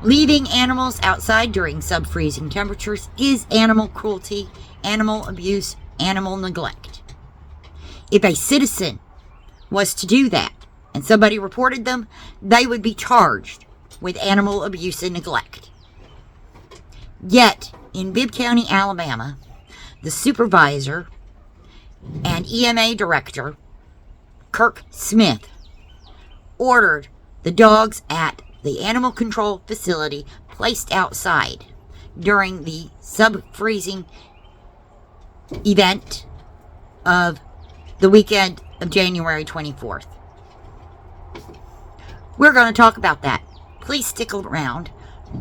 Leaving animals outside during sub-freezing temperatures is animal cruelty, animal abuse, animal neglect. If a citizen was to do that and somebody reported them, they would be charged with animal abuse and neglect. Yet, in Bibb County, Alabama, the supervisor and EMA Director, Kirk Smith, ordered the dogs at the animal control facility placed outside during the sub-freezing event of the weekend of January 24th. We're going to talk about that. Please stick around.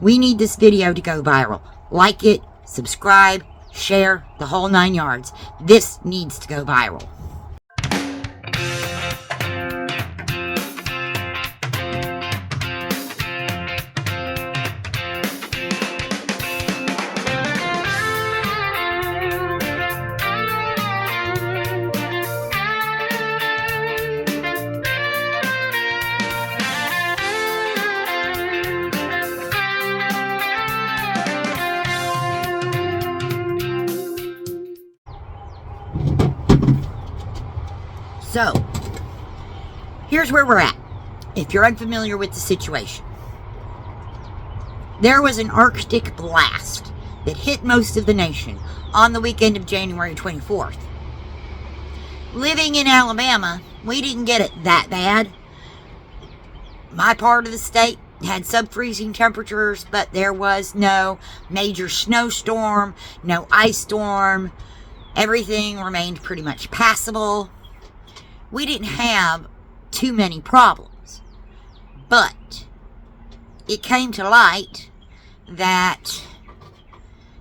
We need this video to go viral. Like it, subscribe, share, the whole 9 yards. This needs to go viral. So, here's where we're at, if you're unfamiliar with the situation. There was an Arctic blast that hit most of the nation on the weekend of January 24th. Living in Alabama, we didn't get it that bad. My part of the state had sub-freezing temperatures, but there was no major snowstorm, no ice storm. Everything remained pretty much passable. We didn't have too many problems, but it came to light that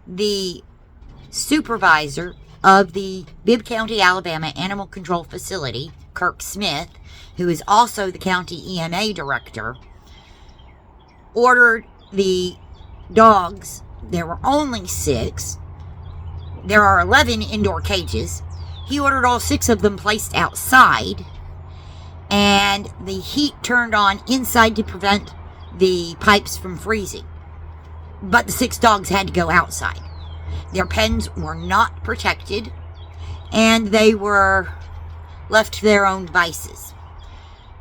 the supervisor of the Bibb County, Alabama Animal Control Facility, Kirk Smith, who is also the county EMA director, ordered the dogs. There were only 6. There are 11 indoor cages. He ordered all 6 of them placed outside, and the heat turned on inside to prevent the pipes from freezing. But the 6 dogs had to go outside. Their pens were not protected, and they were left to their own devices.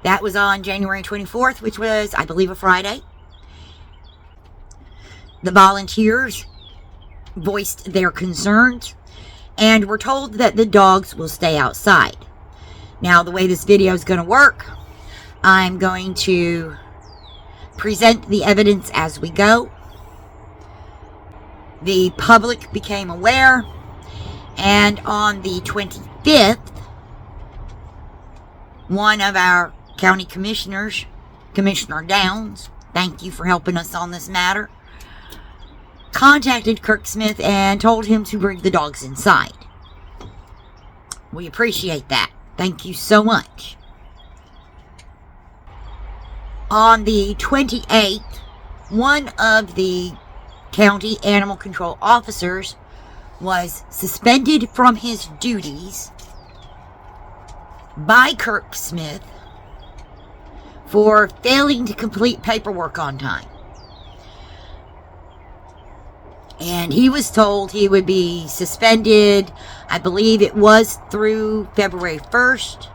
That was on January 24th, which was, I believe, a Friday. The volunteers voiced their concerns and we're told that the dogs will stay outside. Now, the way this video is going to work, I'm going to present the evidence as we go. The public became aware, and on the 25th, one of our county commissioners, Commissioner Downs, thank you for helping us on this matter, contacted Kirk Smith and told him to bring the dogs inside. We appreciate that. Thank you so much. On the 28th, one of the county animal control officers was suspended from his duties by Kirk Smith for failing to complete paperwork on time. And he was told he would be suspended, I believe it was through February 1st.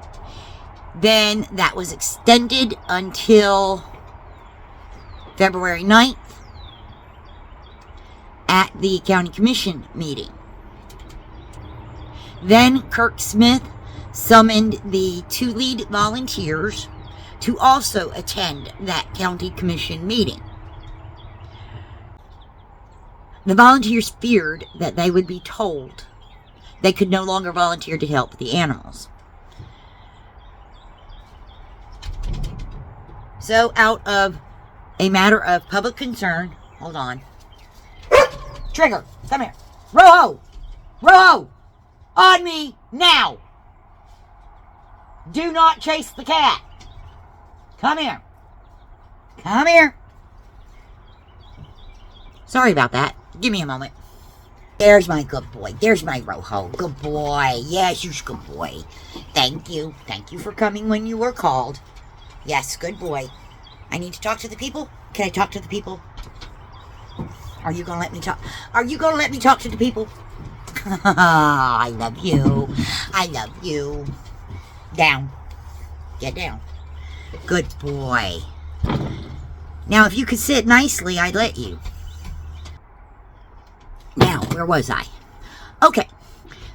Then that was extended until February 9th at the county commission meeting. Then Kirk Smith summoned the 2 lead volunteers to also attend that county commission meeting. The volunteers feared that they would be told they could no longer volunteer to help the animals. So, out of a matter of public concern, hold on. Trigger, come here. Rojo! Rojo! On me now! Do not chase the cat. Come here. Come here. Sorry about that. Give me a moment. There's my good boy. There's my Rojo. Good boy. Yes, you're a good boy. Thank you. Thank you for coming when you were called. Yes, good boy. I need to talk to the people. Can I talk to the people? Are you gonna let me talk? Are you gonna let me talk to the people? I love you. I love you. Down. Get down. Good boy. Now, if you could sit nicely, I'd let you. Now, where was I? Okay.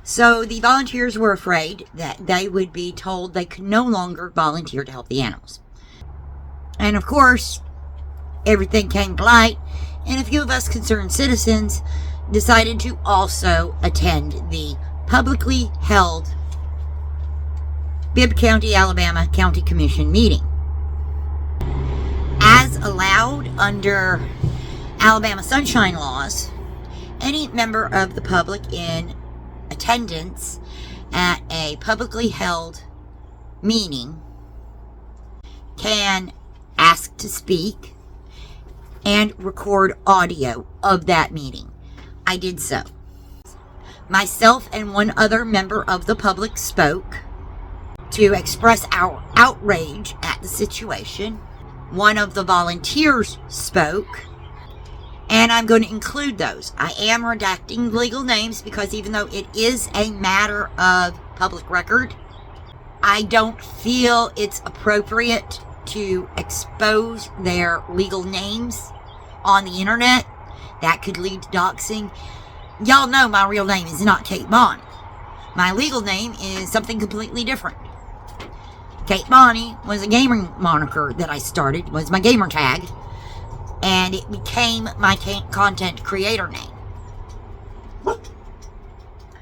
So the volunteers were afraid that they would be told they could no longer volunteer to help the animals. And of course, everything came to light, and a few of us concerned citizens decided to also attend the publicly held Bibb County, Alabama County Commission meeting. As allowed under Alabama sunshine laws, any member of the public in attendance at a publicly held meeting can ask to speak and record audio of that meeting. I did so. Myself and one other member of the public spoke to express our outrage at the situation. One of the volunteers spoke, and I'm going to include those. I am redacting legal names because even though it is a matter of public record, I don't feel it's appropriate to expose their legal names on the internet. That could lead to doxing. Y'all know my real name is not Kate Bonnie. My legal name is something completely different. Kate Bonnie was a gaming moniker that I started, was my gamer tag, and it became my content creator name.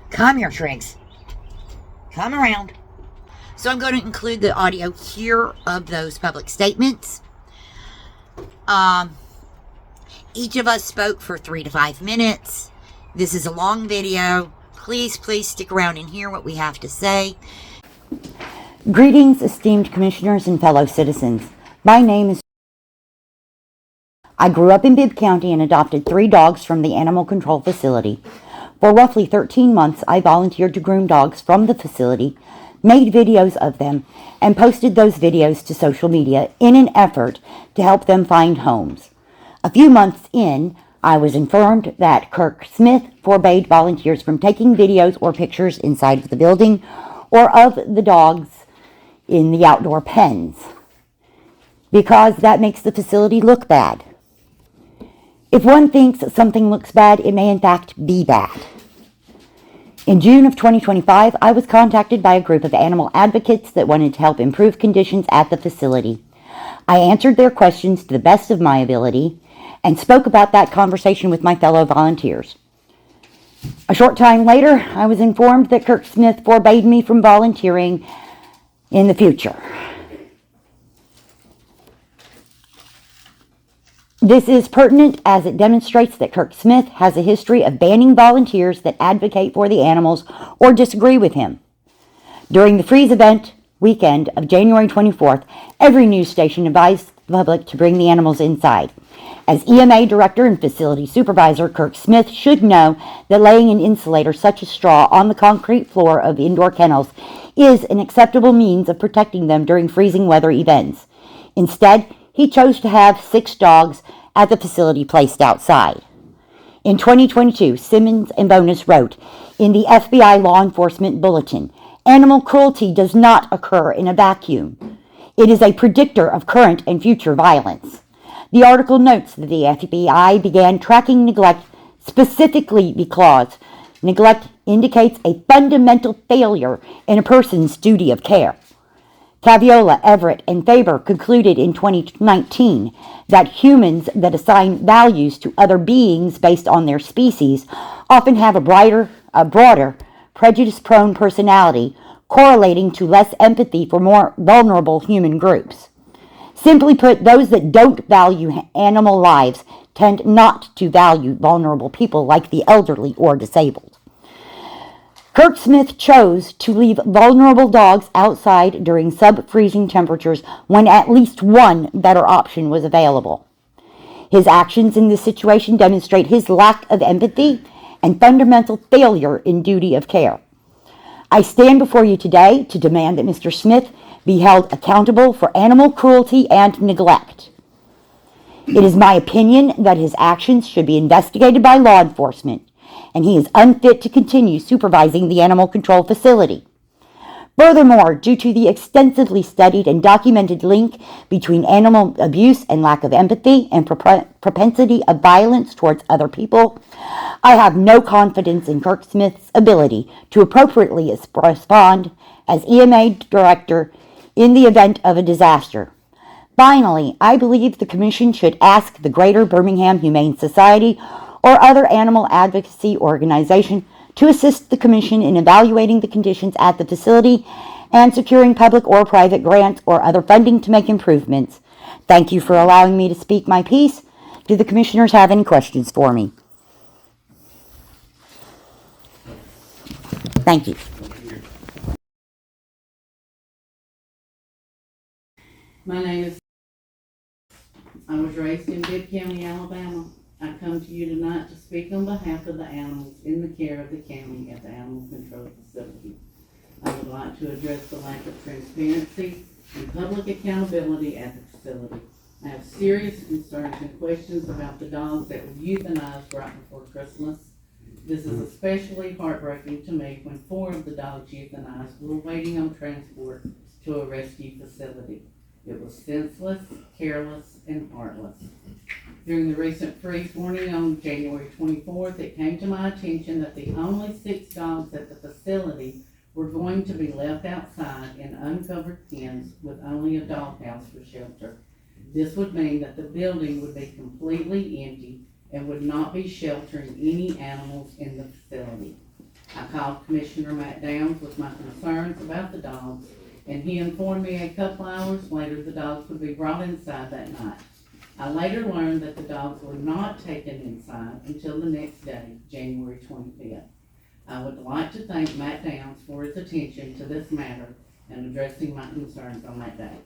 Come here, Triggs. Come around. So I'm going to include the audio here of those public statements. Each of us spoke for 3 to 5 minutes. This is a long video. Please stick around and hear what we have to say. Greetings, esteemed commissioners and fellow citizens. My name is... I grew up in Bibb County and adopted 3 dogs from the animal control facility. For roughly 13 months, I volunteered to groom dogs from the facility, made videos of them, and posted those videos to social media in an effort to help them find homes. A few months in, I was informed that Kirk Smith forbade volunteers from taking videos or pictures inside of the building or of the dogs in the outdoor pens, because that makes the facility look bad. If one thinks something looks bad, it may in fact be bad. In June of 2025, I was contacted by a group of animal advocates that wanted to help improve conditions at the facility. I answered their questions to the best of my ability and spoke about that conversation with my fellow volunteers. A short time later, I was informed that Kirk Smith forbade me from volunteering in the future. This is pertinent as it demonstrates that Kirk Smith has a history of banning volunteers that advocate for the animals or disagree with him. During the freeze event weekend of January 24th, every news station advised the public to bring the animals inside. As EMA Director and Facility Supervisor, Kirk Smith should know that laying an insulator such as straw on the concrete floor of indoor kennels is an acceptable means of protecting them during freezing weather events. Instead, he chose to have 6 dogs at the facility placed outside. In 2022, Simmons and Bonus wrote in the FBI Law Enforcement Bulletin, "Animal cruelty does not occur in a vacuum. It is a predictor of current and future violence." The article notes that the FBI began tracking neglect specifically because neglect indicates a fundamental failure in a person's duty of care. Caviola, Everett, and Faber concluded in 2019 that humans that assign values to other beings based on their species often have a broader, prejudice-prone personality, correlating to less empathy for more vulnerable human groups. Simply put, those that don't value animal lives tend not to value vulnerable people like the elderly or disabled. Kirk Smith chose to leave vulnerable dogs outside during sub-freezing temperatures when at least one better option was available. His actions in this situation demonstrate his lack of empathy and fundamental failure in duty of care. I stand before you today to demand that Mr. Smith be held accountable for animal cruelty and neglect. It is my opinion that his actions should be investigated by law enforcement, and he is unfit to continue supervising the animal control facility. Furthermore, due to the extensively studied and documented link between animal abuse and lack of empathy and propensity of violence towards other people, I have no confidence in Kirk Smith's ability to appropriately respond as EMA Director in the event of a disaster. Finally, I believe the Commission should ask the Greater Birmingham Humane Society or other animal advocacy organization to assist the Commission in evaluating the conditions at the facility and securing public or private grants or other funding to make improvements. Thank you for allowing me to speak my piece. Do the Commissioners have any questions for me? Thank you. My name is, I was raised in Bibb County, Alabama. I come to you tonight to speak on behalf of the animals in the care of the county at the animal control facility. I would like to address the lack of transparency and public accountability at the facility. I have serious concerns and questions about the dogs that were euthanized right before Christmas. This is especially heartbreaking to me when 4 of the dogs euthanized were waiting on transport to a rescue facility. It was senseless, careless, and heartless. During the recent freeze warning on January 24th, it came to my attention that the only 6 dogs at the facility were going to be left outside in uncovered pens with only a doghouse for shelter. This would mean that the building would be completely empty and would not be sheltering any animals in the facility. I called Commissioner Matt Downs with my concerns about the dogs, and he informed me a couple hours later the dogs would be brought inside that night. I later learned that the dogs were not taken inside until the next day, January 25th. I would like to thank Matt Downs for his attention to this matter and addressing my concerns on that day.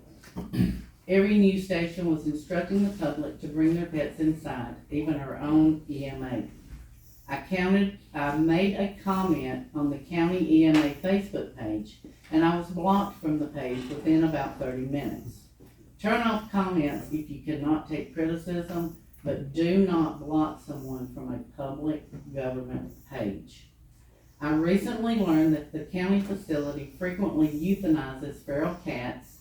Every news station was instructing the public to bring their pets inside, even our own EMA. I made a comment on the county EMA Facebook page, and I was blocked from the page within about 30 minutes. Turn off comments if you cannot take criticism, but do not block someone from a public government page. I recently learned that the county facility frequently euthanizes feral cats,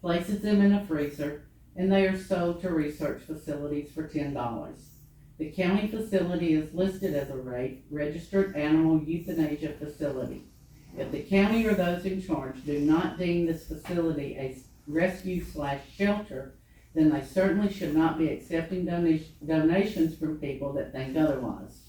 places them in a freezer, and they are sold to research facilities for $10. The county facility is listed as a registered animal euthanasia facility. If the county or those in charge do not deem this facility a rescue/shelter, then they certainly should not be accepting donations from people that think otherwise.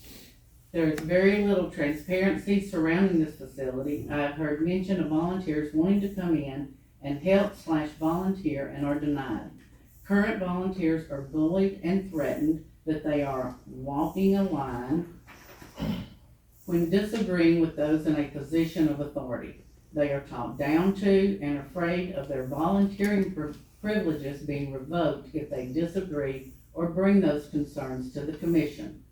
There is very little transparency surrounding this facility. I have heard mention of volunteers wanting to come in and help/volunteer and are denied. Current volunteers are bullied and threatened that they are walking a line when disagreeing with those in a position of authority. They are talked down to and afraid of their volunteering privileges being revoked if they disagree or bring those concerns to the commission.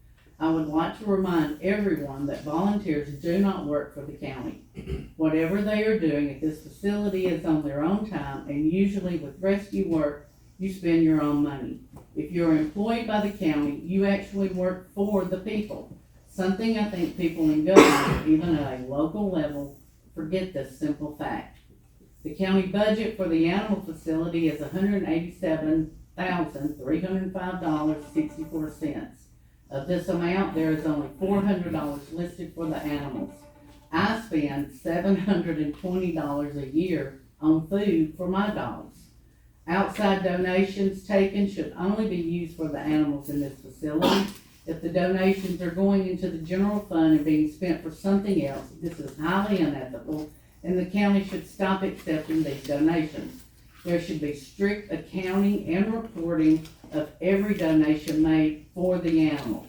I would like to remind everyone that volunteers do not work for the county. Whatever they are doing at this facility is on their own time, and usually with rescue work, you spend your own money. If you're employed by the county, you actually work for the people. Something I think people in government, even at a local level, forget this simple fact. The county budget for the animal facility is $187,305.64. Of this amount, there is only $400 listed for the animals. I spend $720 a year on food for my dogs. Outside donations taken should only be used for the animals in this facility. If the donations are going into the general fund and being spent for something else, this is highly unethical, and the county should stop accepting these donations. There should be strict accounting and reporting of every donation made for the animals.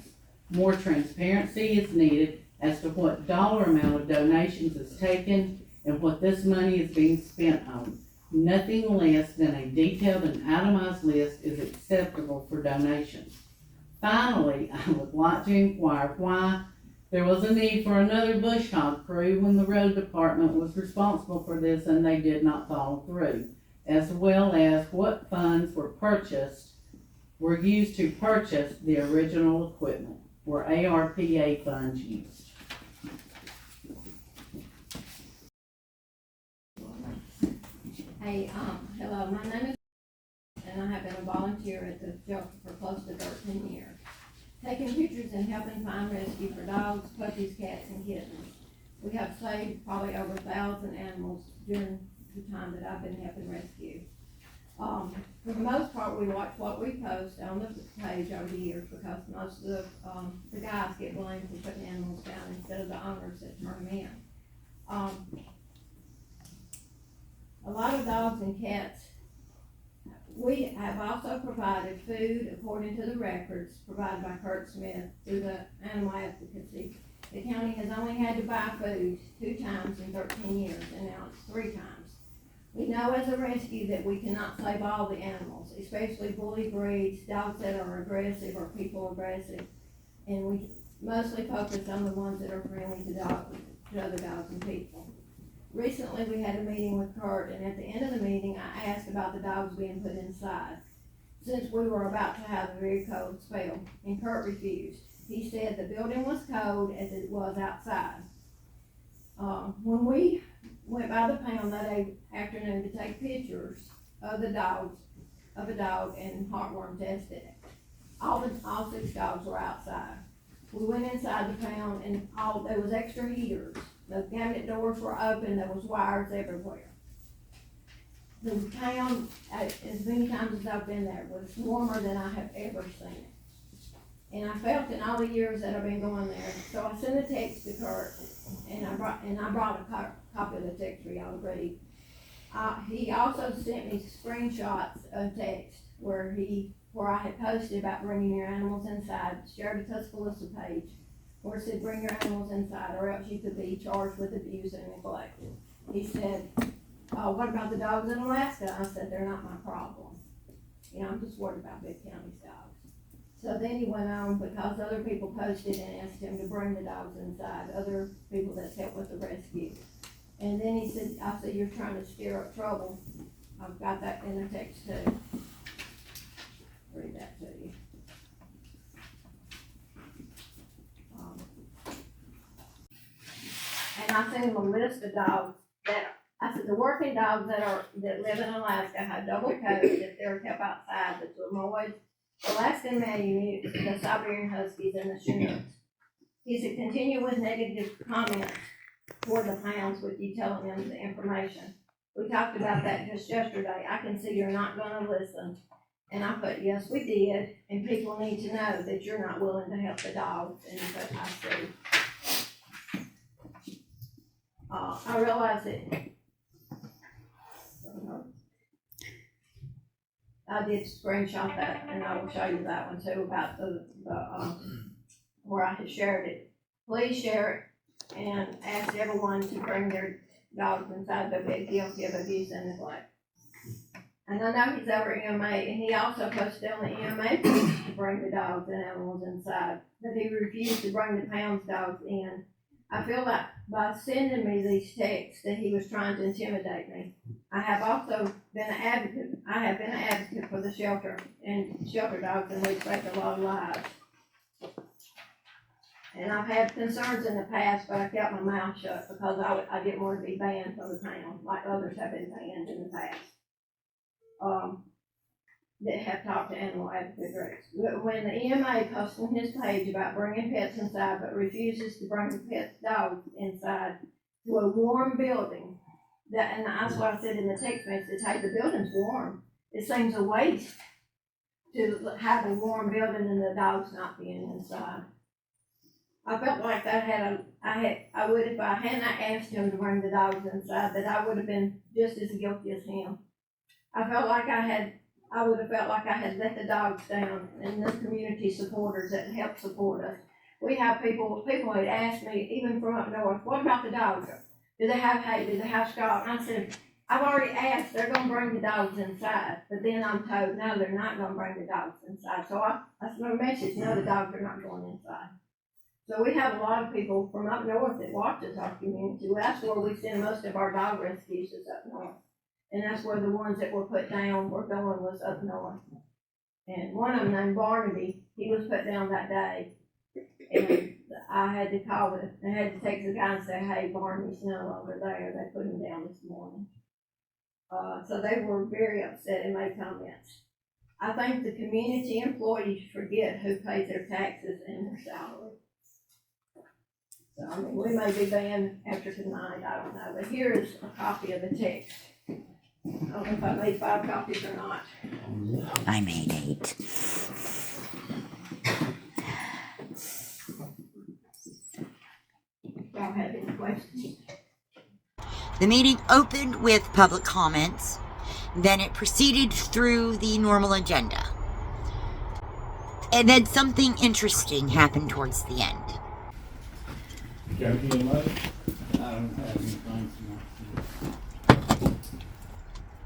More transparency is needed as to what dollar amount of donations is taken and what this money is being spent on. Nothing less than a detailed and itemized list is acceptable for donations. Finally, I would like to inquire why there was a need for another bush hog crew when the road department was responsible for this and they did not follow through, as well as what funds were purchased were used to purchase the original equipment. Were ARPA funds used? Hey, hello, my name is, and I have been a volunteer at the shelter for close to 13 years. Taking pictures and helping find rescue for dogs, puppies, cats, and kittens. We have saved probably over 1,000 animals during the time that I've been helping rescue. For the most part, we watch what we post on the page over the years because most of the guys get blamed for putting animals down instead of the owners that turn them in. A lot of dogs and cats. We have also provided food according to the records provided by Kirk Smith through the animal advocacy. The county has only had to buy food 2 times in 13 years, and now it's 3 times. We know as a rescue that we cannot save all the animals, especially bully breeds, dogs that are aggressive or people aggressive, and we mostly focus on the ones that are friendly to other dogs and people. Recently, we had a meeting with Kurt, and at the end of the meeting, I asked about the dogs being put inside, since we were about to have a very cold spell, and Kurt refused. He said the building was cold as it was outside. When we went by the pound that afternoon to take pictures of a dog and heartworm test it, all 6 dogs were outside. We went inside the pound and there was extra heaters. The cabinet doors were open, there was wires everywhere. The pound, as many times as I've been there, was warmer than I have ever seen it. And I felt in all the years that I've been going there, so I sent a text to Kurt, and I brought a copy of the text for y'all to read. He also sent me screenshots of text where I had posted about bringing your animals inside, shared a Tuscaloosa page, where it said bring your animals inside or else you could be charged with abuse and neglect. He said, what about the dogs in Alaska? I said, they're not my problem. I'm just worried about Bibb County's dogs. So then he went on, because other people posted and asked him to bring the dogs inside, other people that's helped with the rescue. And then he said, I said, you're trying to stir up trouble. I've got that in the text too. Read that to you. And I sent him a list of dogs I said, the working dogs that live in Alaska have double coats if they're kept outside, the Samoyeds, Alaskan Malamutes, the Siberian Huskies, and the Chinooks. He said, continue with negative comments toward the pounds with you telling them the information. We talked about that just yesterday. I can see you're not gonna listen. And I put, yes, we did, and people need to know that you're not willing to help the dogs, and but I see. I realize that I did screenshot that, and I will show you that one too, about the where I had shared it. Please share it and ask everyone to bring their dogs inside the big guilty of abuse and neglect. And I know he's over EMA, and he also posted on the EMA page to bring the dogs and animals inside, but he refused to bring the pounds dogs in. I feel like by sending me these texts that he was trying to intimidate me. I have also been an advocate. I have been an advocate for the shelter and shelter dogs, and we've saved a lot of lives. And I've had concerns in the past, but I kept my mouth shut because I didn't want to be banned from the town like others have been banned in the past. That have talked to animal advocate groups. When the EMA posts on his page about bringing pets inside, but refuses to bring the pet dogs inside to a warm building, and that's what I said in the text message, hey, the building's warm. It seems a waste to have a warm building and the dogs not being inside. I felt like I would, if I hadn't asked him to bring the dogs inside, that I would have been just as guilty as him. I would have felt like I had let the dogs down, and the community supporters that help support us. We have people had asked me, even from up north, what about the dogs? Do they have hay? Do they have straw? And I said, I've already asked, they're gonna bring the dogs inside, but then I'm told, no, they're not gonna bring the dogs inside. So that's my message, no, the dogs are not going inside. So we have a lot of people from up north that watches our community. Well, that's where we send most of our dog rescues is up north. And that's where the ones that were put down were going was up north. And one of them named Barnaby, he was put down that day. And I had to I had to text the guy and say, hey, Barnaby's no longer there. They put him down this morning. So they were very upset and made comments. I think the community employees forget who pays their taxes and their salary. So, I mean, we may be banned after tonight, I don't know, but here is a copy of the text. I don't know if I made 5 copies or not. I made 8. Y'all have any questions? The meeting opened with public comments, then it proceeded through the normal agenda. And then something interesting happened towards the end.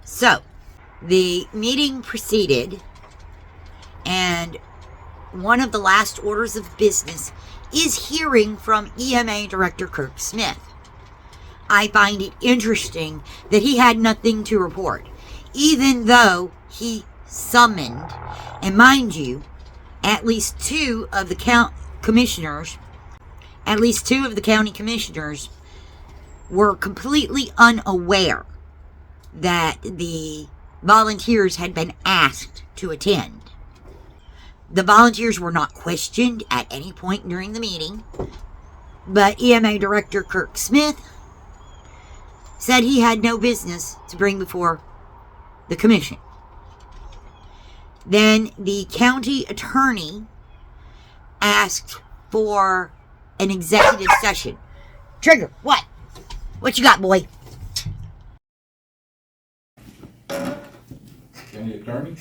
So, the meeting proceeded, and one of the last orders of business is hearing from EMA Director Kirk Smith. I find it interesting that he had nothing to report, even though he summoned, and mind you, at least two of the county commissioners were completely unaware that the volunteers had been asked to attend. The volunteers were not questioned at any point during the meeting, but EMA Director Kirk Smith said he had no business to bring before the commission. Then the county attorney asked for an executive session. Trigger, what? What you got, boy? County attorney?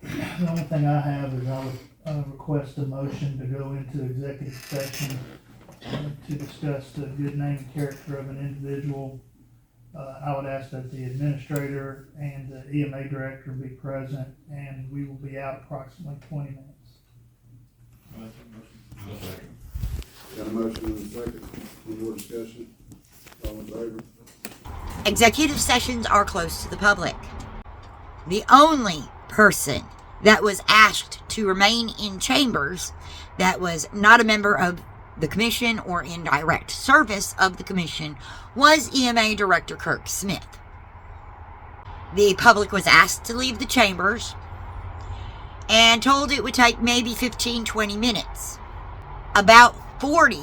The only thing I have is I would request a motion to go into executive session to discuss the good name and character of an individual. I would ask that the administrator and the EMA director be present, and we will be out approximately 20 minutes. Got a motion and a second. Any more discussion? All in favor? Executive sessions are closed to the public. The only person that was asked to remain in chambers that was not a member of the commission or in direct service of the commission was EMA Director Kirk Smith. The public was asked to leave the chambers and told it would take maybe 15-20 minutes. About 40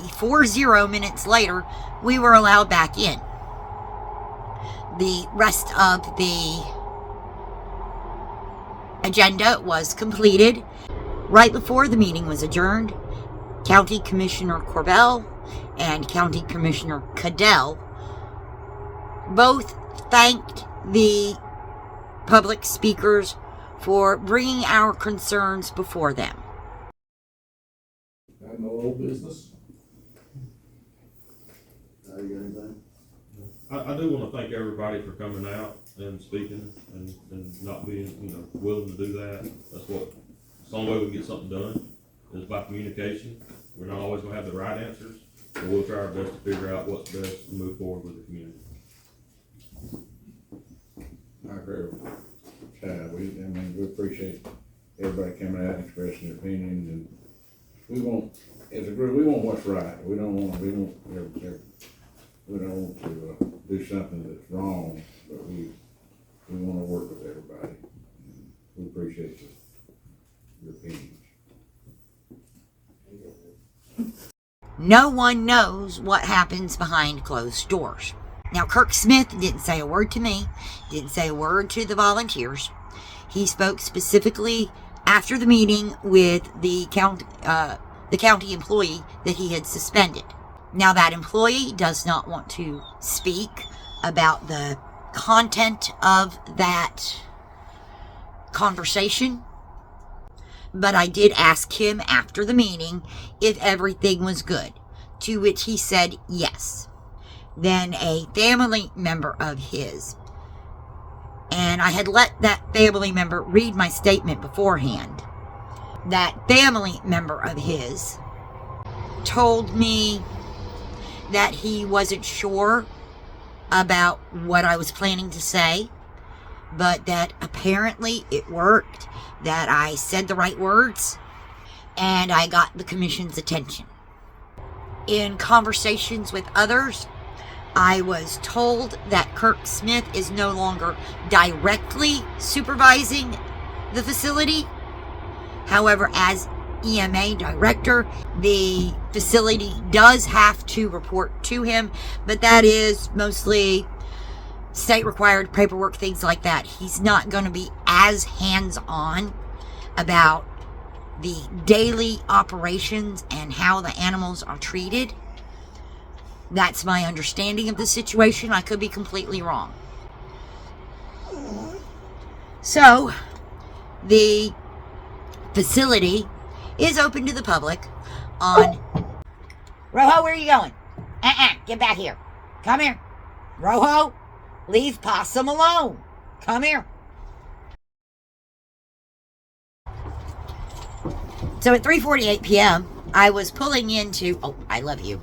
minutes later, we were allowed back in. The rest of the agenda was completed. Right before the meeting was adjourned, County Commissioner Corbell and County Commissioner Cadell both thanked the public speakers for bringing our concerns before them. Got no old business? You got anything? I do want to thank everybody for coming out and speaking and not being, willing to do that. That's the only way we can get something done is by communication. We're not always going to have the right answers, but we'll try our best to figure out what's best to move forward with the community. I agree with Chad. We appreciate everybody coming out and expressing their opinions, and we want, as a group, we want what's right. We don't want to do something that's wrong, but we want to work with everybody. We appreciate your opinions. No one knows what happens behind closed doors. Now, Kirk Smith didn't say a word to me, didn't say a word to the volunteers. He spoke specifically after the meeting with the county employee that he had suspended. Now, that employee does not want to speak about the content of that conversation, but I did ask him after the meeting if everything was good, to which he said yes. Then a family member of his, and I had let that family member read my statement beforehand, that family member of his told me that he wasn't sure about what I was planning to say, but that apparently it worked that I said the right words and I got the commission's attention. In conversations with others, I was told that Kirk Smith is no longer directly supervising the facility. However, as EMA Director, the facility does have to report to him, but that is mostly state required paperwork, things like that. He's not going to be as hands-on about the daily operations and how the animals are treated. That's my understanding of the situation. I could be completely wrong. So, the facility is open to the public on... Rojo, where are you going? Get back here. Come here. Rojo, leave Possum alone. Come here. So at 3:48 p.m., I was pulling into... Oh, I love you.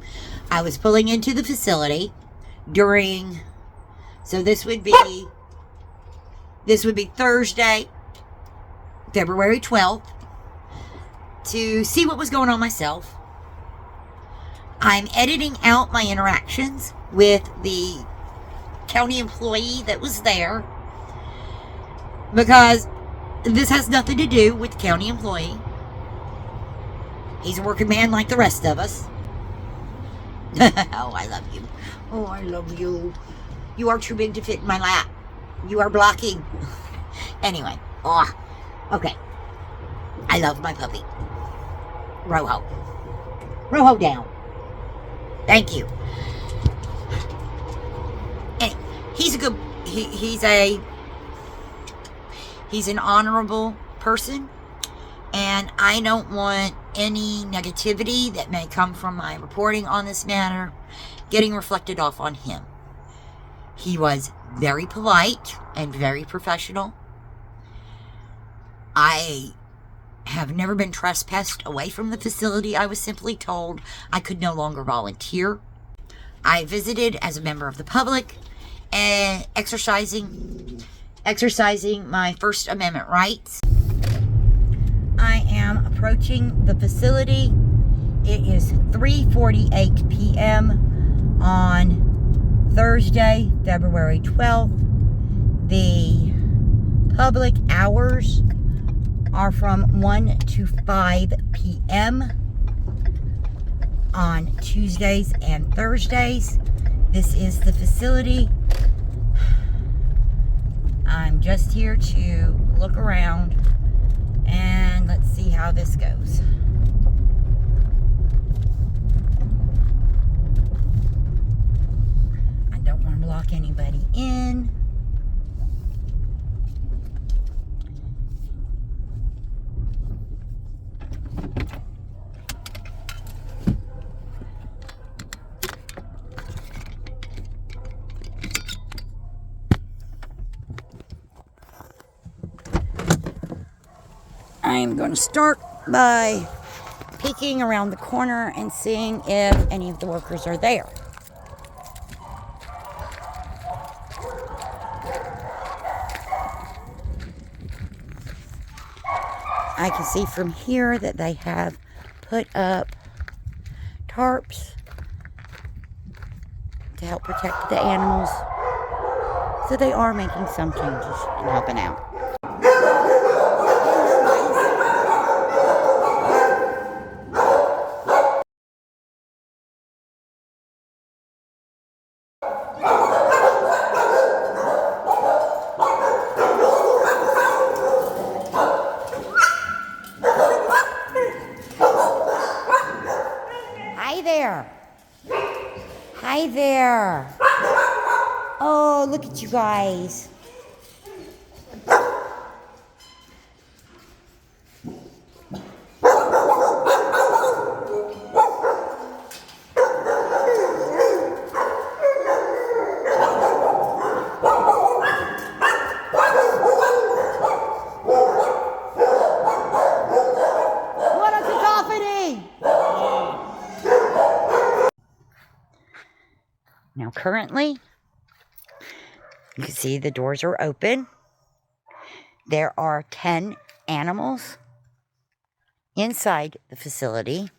I was pulling into the facility during... So this would be Thursday, February 12th, to see what was going on myself. I'm editing out my interactions with the county employee that was there, because this has nothing to do with the county employee. He's a working man like the rest of us. Oh, I love you. Oh, I love you. You are too big to fit in my lap. You are blocking. Anyway. Oh, okay. I love my puppy. Rojo. Rojo down. Thank you. And he's a good... He's an honorable person. And I don't want any negativity that may come from my reporting on this matter getting reflected off on him. He was very polite and very professional. I have never been trespassed away from the facility. I was simply told I could no longer volunteer. I visited as a member of the public and exercising my First Amendment rights. I am approaching the facility. It is 3:48 p.m. on Thursday, February 12th. The public hours are from 1 to 5 p.m. on Tuesdays and Thursdays. This is the facility. I'm just here to look around. And let's see how this goes. I don't want to block anybody in. I'm going to start by peeking around the corner and seeing if any of the workers are there. I can see from here that they have put up tarps to help protect the animals. So they are making some changes and helping out. Hi there. Hi there. Oh, look at you guys. What a cacophony! Now currently, you can see the doors are open. There are 10 animals inside the facility.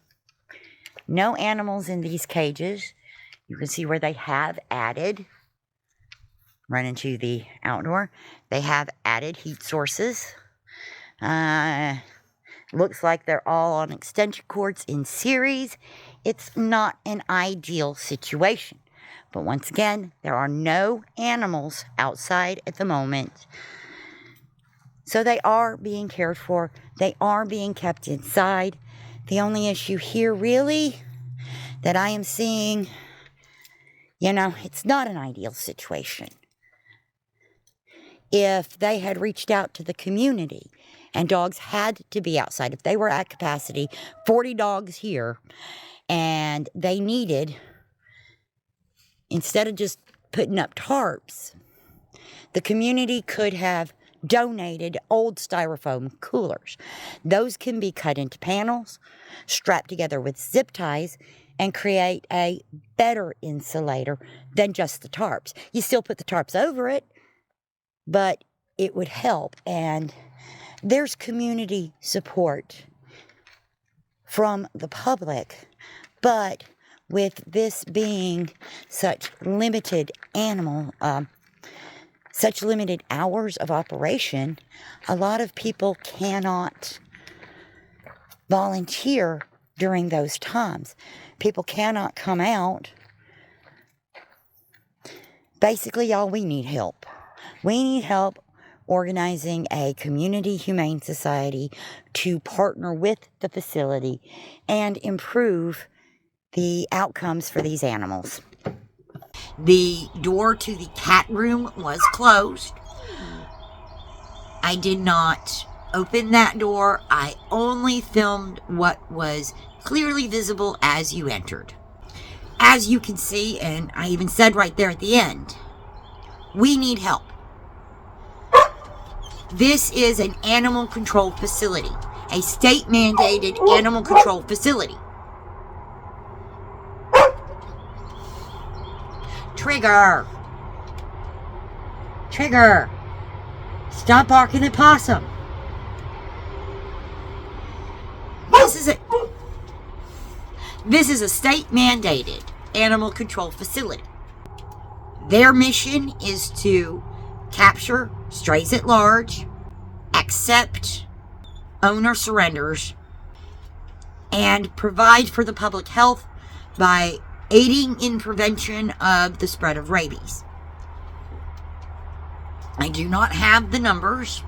No animals in these cages. You can see where they have added, run into the outdoor, they have added heat sources. Looks like they're all on extension cords in series. It's not an ideal situation. But once again, there are no animals outside at the moment. So they are being cared for. They are being kept inside. The only issue here really that I am seeing, it's not an ideal situation. If they had reached out to the community and dogs had to be outside, if they were at capacity, 40 dogs here, and they needed, instead of just putting up tarps, the community could have donated old styrofoam coolers. Those can be cut into panels, strapped together with zip ties, and create a better insulator than just the tarps. You still put the tarps over it, but it would help. And there's community support from the public, but with this being such limited such limited hours of operation, a lot of people cannot volunteer during those times. People cannot come out. Basically, y'all, we need help. We need help organizing a community humane society to partner with the facility and improve the outcomes for these animals. The door to the cat room was closed. I did not open that door. I only filmed what was clearly visible as you entered. As you can see, and I even said right there at the end, we need help. This is an animal control facility, a state-mandated animal control facility. Trigger! Stop barking at possum! This is a state-mandated animal control facility. Their mission is to capture strays at large, accept owner surrenders, and provide for the public health by aiding in prevention of the spread of rabies. I do not have the numbers,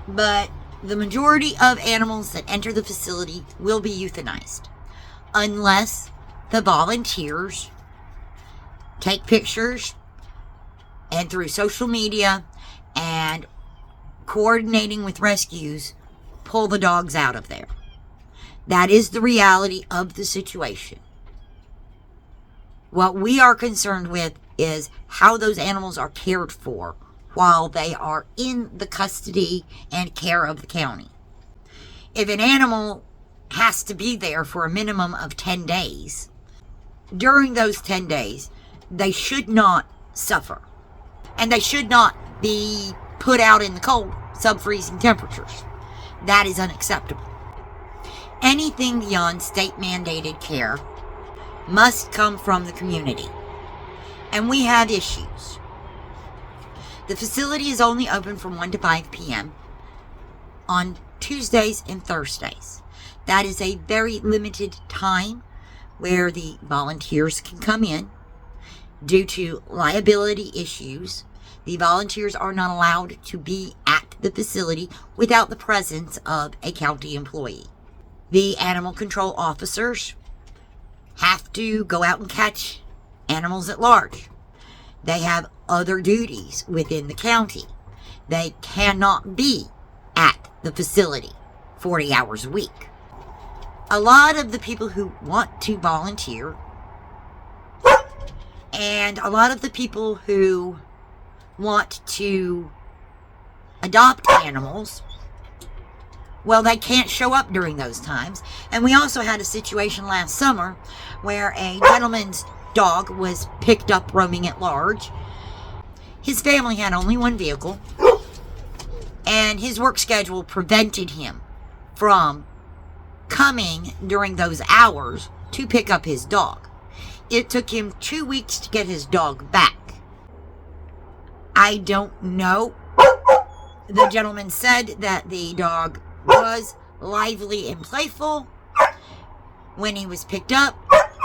but the majority of animals that enter the facility will be euthanized unless the volunteers take pictures and through social media and coordinating with rescues, pull the dogs out of there. That is the reality of the situation. What we are concerned with is how those animals are cared for while they are in the custody and care of the county. If an animal has to be there for a minimum of 10 days, during those 10 days, they should not suffer. And they should not be put out in the cold, sub-freezing temperatures. That is unacceptable. Anything beyond state-mandated care must come from the community. And we have issues. The facility is only open from 1 to 5 p.m. on Tuesdays and Thursdays. That is a very limited time where the volunteers can come in. Due to liability issues, the volunteers are not allowed to be at the facility without the presence of a county employee. The animal control officers have to go out and catch animals at large. They have other duties within the county. They cannot be at the facility 40 hours a week. A lot of the people who want to volunteer and a lot of the people who want to adopt animals, well, they can't show up during those times. And we also had a situation last summer where a gentleman's dog was picked up roaming at large. His family had only one vehicle, and his work schedule prevented him from coming during those hours to pick up his dog. It took him 2 weeks to get his dog back. I don't know. The gentleman said that the dog was lively and playful when he was picked up.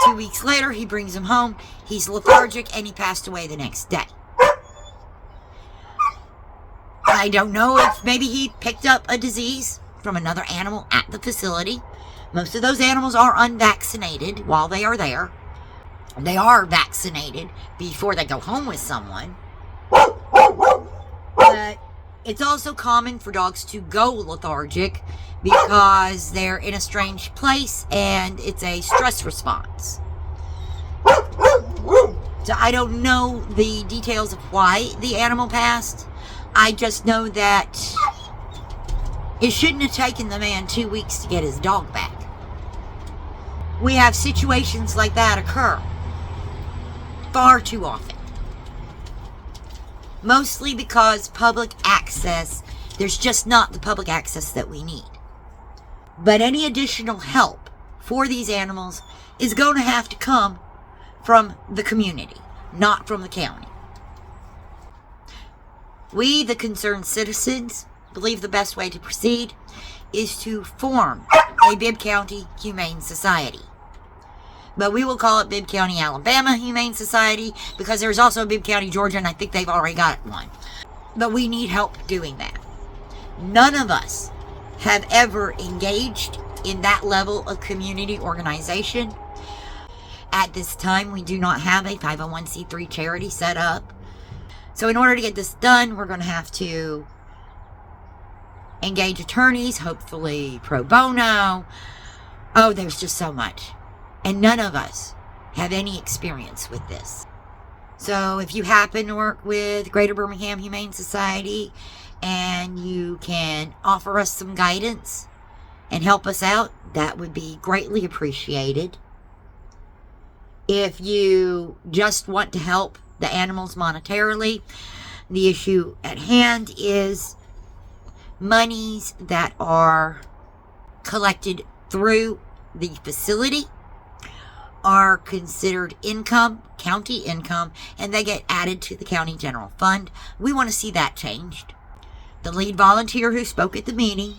2 weeks later, he brings him home. He's lethargic, and he passed away the next day. I don't know if maybe he picked up a disease from another animal at the facility. Most of those animals are unvaccinated while they are there. They are vaccinated before they go home with someone. But it's also common for dogs to go lethargic because they're in a strange place and it's a stress response. So I don't know the details of why the animal passed. I just know that it shouldn't have taken the man 2 weeks to get his dog back. We have situations like that occur far too often. Mostly because public access, there's just not the public access that we need. But any additional help for these animals is going to have to come from the community, not from the county. We, the concerned citizens, believe the best way to proceed is to form a Bibb County Humane Society. But we will call it Bibb County, Alabama Humane Society because there's also a Bibb County, Georgia, and I think they've already got one. But we need help doing that. None of us have ever engaged in that level of community organization. At this time, we do not have a 501c3 charity set up. So in order to get this done, we're going to have to engage attorneys, hopefully pro bono. Oh, there's just so much. And none of us have any experience with this. So if you happen to work with Greater Birmingham Humane Society and you can offer us some guidance and help us out, that would be greatly appreciated. If you just want to help the animals monetarily, the issue at hand is monies that are collected through the facility are considered income, county income, and they get added to the county general fund. We want to see that changed. The lead volunteer who spoke at the meeting,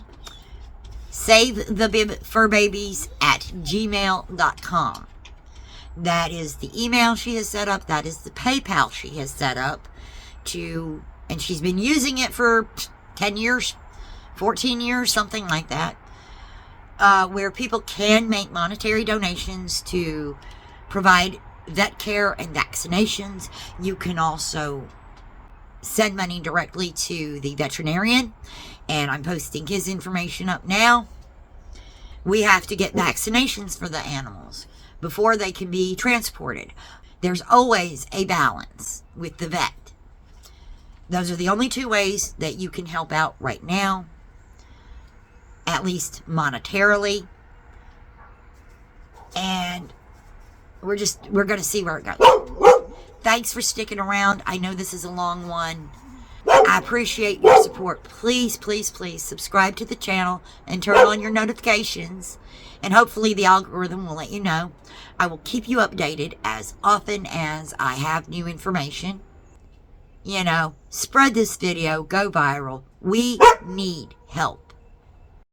SaveTheBibbFurBabies@gmail.com. That is the email she has set up. That is the PayPal she has set up and she's been using it for 10 years, 14 years, something like that. Where people can make monetary donations to provide vet care and vaccinations. You can also send money directly to the veterinarian, and I'm posting his information up now. We have to get vaccinations for the animals before they can be transported. There's always a balance with the vet. Those are the only two ways that you can help out right now, at least monetarily. And we're going to see where it goes. Thanks for sticking around. I know this is a long one. I appreciate your support. Please, please, please subscribe to the channel and turn on your notifications. And hopefully the algorithm will let you know. I will keep you updated as often as I have new information. You know, spread this video, go viral. We need help.